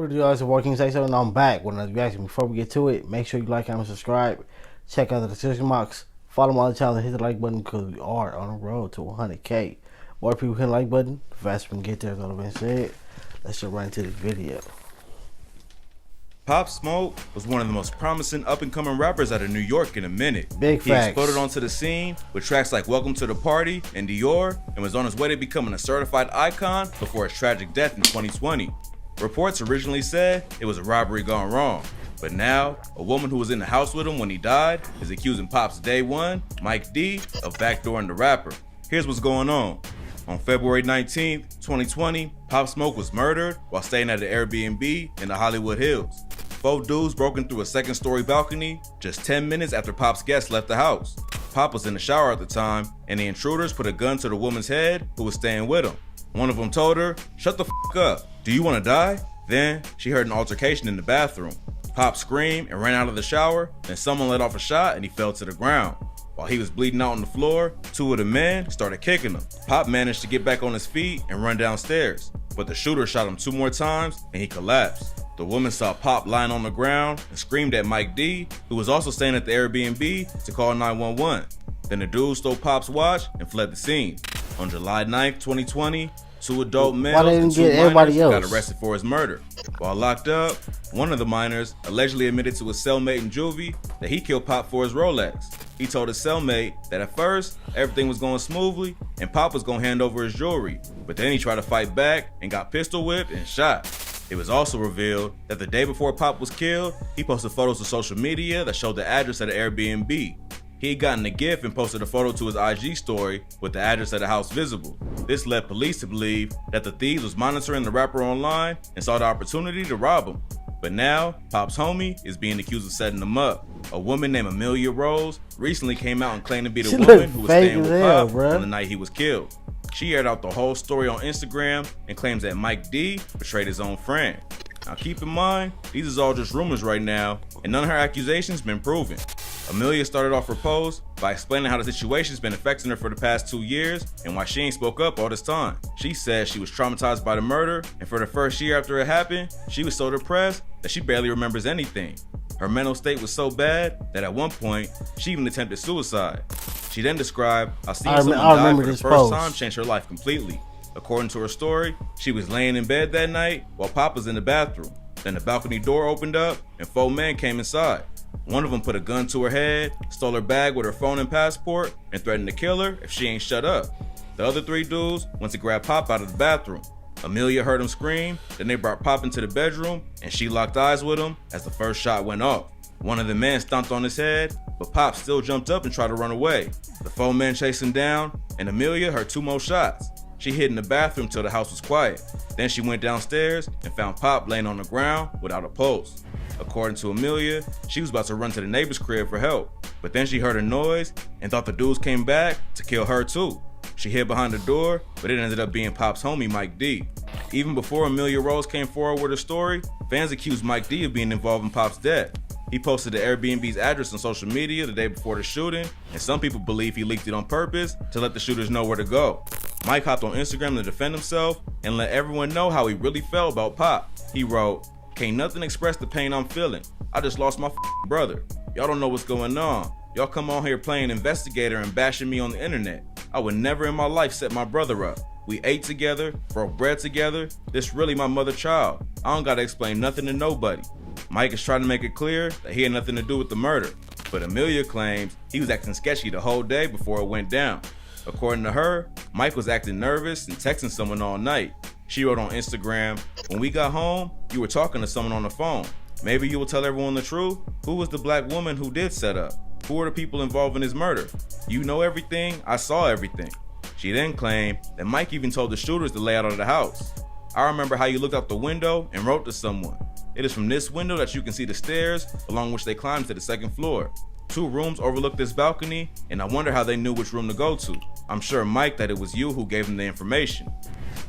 What do you guys working say so? And I'm back with another reaction. Before we get to it, make sure you like, comment, subscribe. Check out the description box. Follow my other channel and hit the like button because we are on the road to 100K. More people hit the like button, the faster we can get there. As all been said, let's jump right into this video. Pop Smoke was one of the most promising up-and-coming rappers out of New York in a minute. Big facts. He exploded onto the scene with tracks like Welcome to the Party and Dior, and was on his way to becoming a certified icon before his tragic death in 2020. Reports originally said it was a robbery gone wrong, but now a woman who was in the house with him when he died is accusing Pop's day one, Mike D, of backdooring the rapper. Here's what's going on. On February 19th, 2020, Pop Smoke was murdered while staying at an Airbnb in the Hollywood Hills. 4 dudes broke in through a second-story balcony just 10 minutes after Pop's guests left the house. Pop was in the shower at the time, and the intruders put a gun to the woman's head who was staying with him. One of them told her, "Shut the f*** up. Do you want to die?" Then she heard an altercation in the bathroom. Pop screamed and ran out of the shower, then someone let off a shot and he fell to the ground. While he was bleeding out on the floor, 2 of the men started kicking him. Pop managed to get back on his feet and run downstairs, but the shooter shot him 2 more times and he collapsed. The woman saw Pop lying on the ground and screamed at Mike D, who was also staying at the Airbnb, to call 911. Then the dude stole Pop's watch and fled the scene. On July 9th, 2020, 2 adult males and 2 minors got arrested for his murder. While locked up, one of the minors allegedly admitted to his cellmate in juvie that he killed Pop for his Rolex. He told his cellmate that at first, everything was going smoothly and Pop was going to hand over his jewelry, but then he tried to fight back and got pistol whipped and shot. It was also revealed that the day before Pop was killed, he posted photos to social media that showed the address of the Airbnb. He had gotten a gift and posted a photo to his IG story with the address of the house visible. This led police to believe that the thieves was monitoring the rapper online and saw the opportunity to rob him. But now, Pop's homie is being accused of setting him up. A woman named Amelia Rose recently came out and claimed to be the woman who was staying with Pop on the night he was killed. She aired out the whole story on Instagram and claims that Mike D betrayed his own friend. Now keep in mind, these is all just rumors right now, and none of her accusations been proven. Amelia started off her post by explaining how the situation's been affecting her for the past 2 years and why she ain't spoke up all this time. She said she was traumatized by the murder, and for the first year after it happened, she was so depressed that she barely remembers anything. Her mental state was so bad that at one point, she even attempted suicide. She then described how seeing someone die for the first time changed her life completely. According to her story, she was laying in bed that night while Pop was in the bathroom. Then the balcony door opened up and 4 men came inside. One of them put a gun to her head, stole her bag with her phone and passport, and threatened to kill her if she ain't shut up. The other 3 dudes went to grab Pop out of the bathroom. Amelia heard him scream, then they brought Pop into the bedroom and she locked eyes with him as the first shot went off. One of the men stomped on his head, but Pop still jumped up and tried to run away. The 4 men chased him down, and Amelia heard 2 more shots. She hid in the bathroom till the house was quiet. Then she went downstairs and found Pop laying on the ground without a pulse. According to Amelia, she was about to run to the neighbor's crib for help, but then she heard a noise and thought the dudes came back to kill her too. She hid behind the door, but it ended up being Pop's homie, Mike D. Even before Amelia Rose came forward with her story, fans accused Mike D of being involved in Pop's death. He posted the Airbnb's address on social media the day before the shooting, and some people believe he leaked it on purpose to let the shooters know where to go. Mike hopped on Instagram to defend himself and let everyone know how he really felt about Pop. He wrote, "Can't nothing express the pain I'm feeling. I just lost my brother. Y'all don't know what's going on. Y'all come on here playing investigator and bashing me on the internet. I would never in my life set my brother up. We ate together, broke bread together. This really my mother child. I don't gotta explain nothing to nobody." Mike is trying to make it clear that he had nothing to do with the murder, but Amelia claims he was acting sketchy the whole day before it went down. According to her, Mike was acting nervous and texting someone all night. She wrote on Instagram, "When we got home, you were talking to someone on the phone. Maybe you will tell everyone the truth? Who was the black woman who did set up? Who are the people involved in his murder? You know everything, I saw everything." She then claimed that Mike even told the shooters to lay out of the house. "I remember how you looked out the window and wrote to someone. It is from this window that you can see the stairs along which they climbed to the 2nd floor. 2 rooms overlook this balcony, and I wonder how they knew which room to go to. I'm sure Mike that it was you who gave them the information."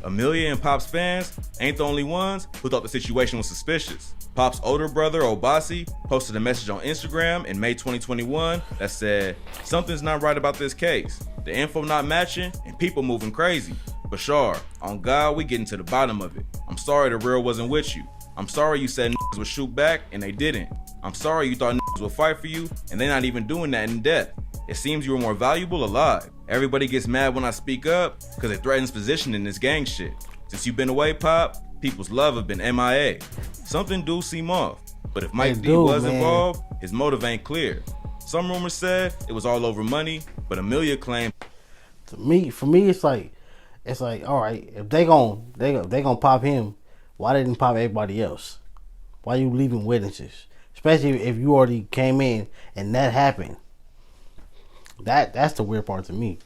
Amelia and Pop's fans ain't the only ones who thought the situation was suspicious. Pop's older brother, Obasi, posted a message on Instagram in May 2021 that said, "Something's not right about this case. The info not matching and people moving crazy. Bashar, on God, we getting to the bottom of it. I'm sorry the real wasn't with you. I'm sorry you said niggas would shoot back and they didn't. I'm sorry you thought niggas would fight for you and they're not even doing that in death. It seems you were more valuable alive. Everybody gets mad when I speak up because it threatens position in this gang shit. Since you've been away, Pop, people's love have been MIA. Something do seem off, but if Mike D was involved, his motive ain't clear. Some rumors said it was all over money, but Amelia claimed. For me, it's like, all right, if they gonna pop him, why didn't pop everybody else? Why you leaving witnesses? Especially if you already came in and that happened. That's the weird part to me.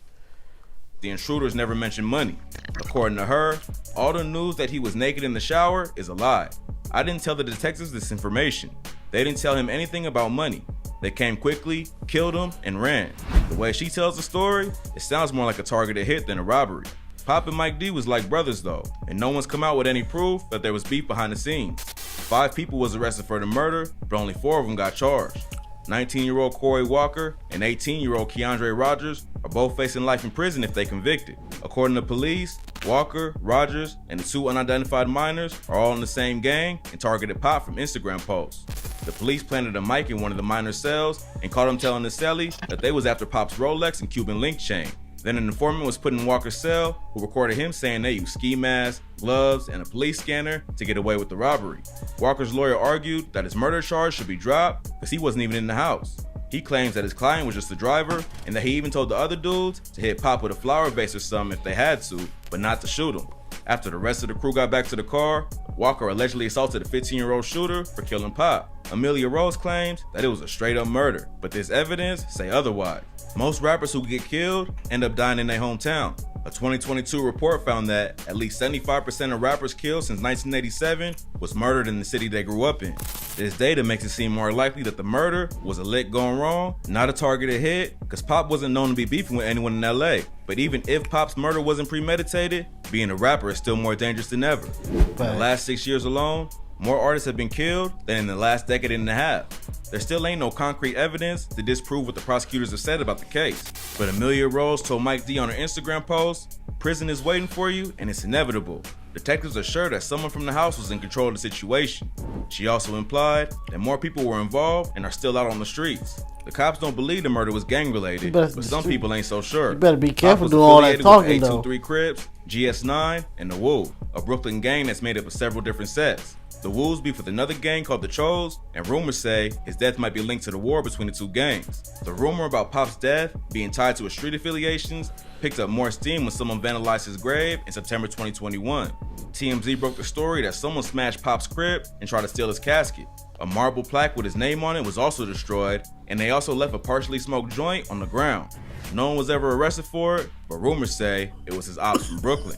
The intruders never mentioned money. According to her, all the news that he was naked in the shower is a lie. I didn't tell the detectives this information. They didn't tell him anything about money. They came quickly, killed him, and ran. The way she tells the story, it sounds more like a targeted hit than a robbery. Pop and Mike D was like brothers though, and no one's come out with any proof that there was beef behind the scenes. 5 people was arrested for the murder, but only 4 of them got charged. 19-year-old Corey Walker and 18-year-old Keandre Rogers are both facing life in prison if they convicted. According to police, Walker, Rogers, and the 2 unidentified minors are all in the same gang and targeted Pop from Instagram posts. The police planted a mic in one of the minors' cells and caught him telling the cellie that they was after Pop's Rolex and Cuban link chain. Then an informant was put in Walker's cell who recorded him saying they used ski masks, gloves, and a police scanner to get away with the robbery. Walker's lawyer argued that his murder charge should be dropped because he wasn't even in the house. He claims that his client was just the driver and that he even told the other dudes to hit Pop with a flower vase or something if they had to, but not to shoot him. After the rest of the crew got back to the car, Walker allegedly assaulted a 15-year-old shooter for killing Pop. Amelia Rose claims that it was a straight-up murder, but there's evidence say otherwise. Most rappers who get killed end up dying in their hometown. A 2022 report found that at least 75% of rappers killed since 1987 was murdered in the city they grew up in. This data makes it seem more likely that the murder was a lick gone wrong, not a targeted hit, because Pop wasn't known to be beefing with anyone in LA. But even if Pop's murder wasn't premeditated, being a rapper is still more dangerous than ever. In the last 6 years alone, more artists have been killed than in the last decade and a half. There still ain't no concrete evidence to disprove what the prosecutors have said about the case. But Amelia Rose told Mike D on her Instagram post, "Prison is waiting for you and it's inevitable. Detectives are sure that someone from the house was in control of the situation." She also implied that more people were involved and are still out on the streets. The cops don't believe the murder was gang related, but some people ain't so sure. You better be careful doing all that talking though. 823 Crips, GS9, and the Woo, a Brooklyn gang that's made up of several different sets. The Woos beef with another gang called the Chos, and rumors say his death might be linked to the war between the 2 gangs. The rumor about Pop's death being tied to his street affiliations picked up more steam when someone vandalized his grave in September 2021. TMZ broke the story that someone smashed Pop's crib and tried to steal his casket. A marble plaque with his name on it was also destroyed, and they also left a partially smoked joint on the ground. No one was ever arrested for it, but rumors say it was his ops from Brooklyn.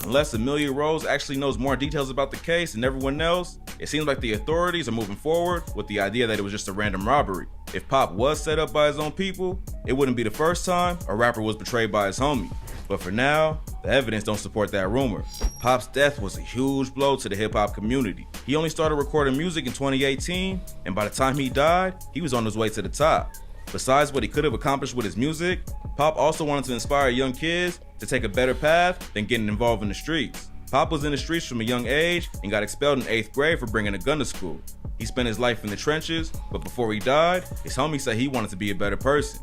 Unless Amelia Rose actually knows more details about the case than everyone else, it seems like the authorities are moving forward with the idea that it was just a random robbery. If Pop was set up by his own people, it wouldn't be the first time a rapper was betrayed by his homie. But for now, the evidence don't support that rumor. Pop's death was a huge blow to the hip-hop community. He only started recording music in 2018, and by the time he died, he was on his way to the top. Besides what he could have accomplished with his music, Pop also wanted to inspire young kids to take a better path than getting involved in the streets. Pop was in the streets from a young age and got expelled in 8th grade for bringing a gun to school. He spent his life in the trenches, but before he died, his homie said he wanted to be a better person.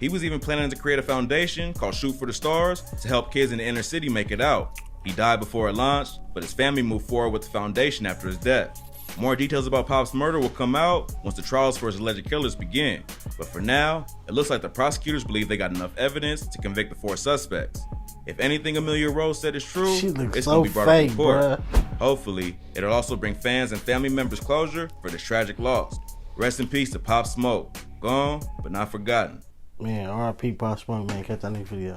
He was even planning to create a foundation called Shoot for the Stars to help kids in the inner city make it out. He died before it launched, but his family moved forward with the foundation after his death. More details about Pop's murder will come out once the trials for his alleged killers begin. But for now, it looks like the prosecutors believe they got enough evidence to convict the 4 suspects. If anything Amelia Rose said is true, it's so gonna be brought fake, up in court. Bruh. Hopefully, it'll also bring fans and family members closure for this tragic loss. Rest in peace to Pop Smoke. Gone, but not forgotten. Man, R.I.P. Pop Smoke, man. Catch that next video.